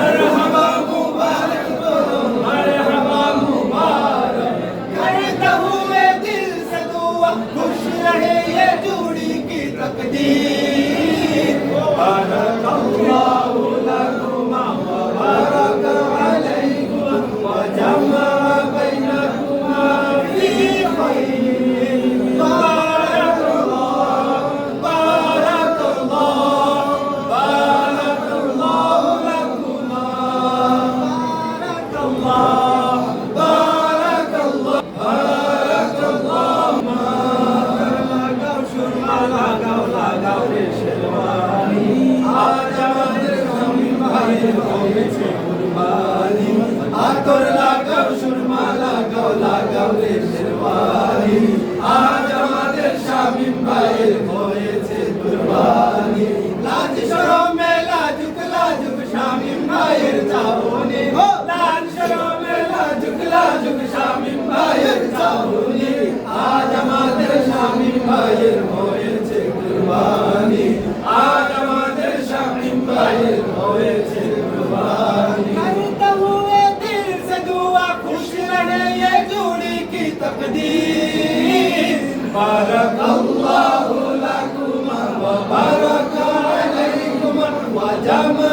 मरहबा मुबारक बोलो, मरहबा मुबारक। करता हुए दिल से दुआ, खुश रहे ये जोड़ी की तकदीर। बारकल्लाहु लकुमा व बारक अलैकुमा व जमा बैनकुमा फी खैर। बारकल्लाह, बारकल्लाह, बारकल्लाहु लकुमा। बारकल्लाह, बारकल्लाह, बारकल्लाह। লাগাও সুরমা লাগাও, লাগাও রে শেরওয়ানি। আজ আমাদের শামীম ভাইয়ের হয়েছে কুরবানি। আতর লাগাও সুরমা লাগাও, লাগাও রে শেরওয়ানি। আজ আমাদের শামীম ভাইয়ের হয়েছে কুরবানি। লাজ শরমে লাজুক লাজুক শামীম ভাইয়ের চাহনি। লাজ শরমে লাজুক লাজুক শামীম ভাইয়ের চাহনি। আজ আমাদের শামীম ভাইয়ের হয়েছে কুরবানি। আজ আমাদের শামীম ভাইয়ের হয়েছে কুরবানি। करता हुए दिल से दुआ, खुश रहे ये जोड़ी की तकदीर। बारकल्लाहु लकुमा व बारक अलैकुमा व जमा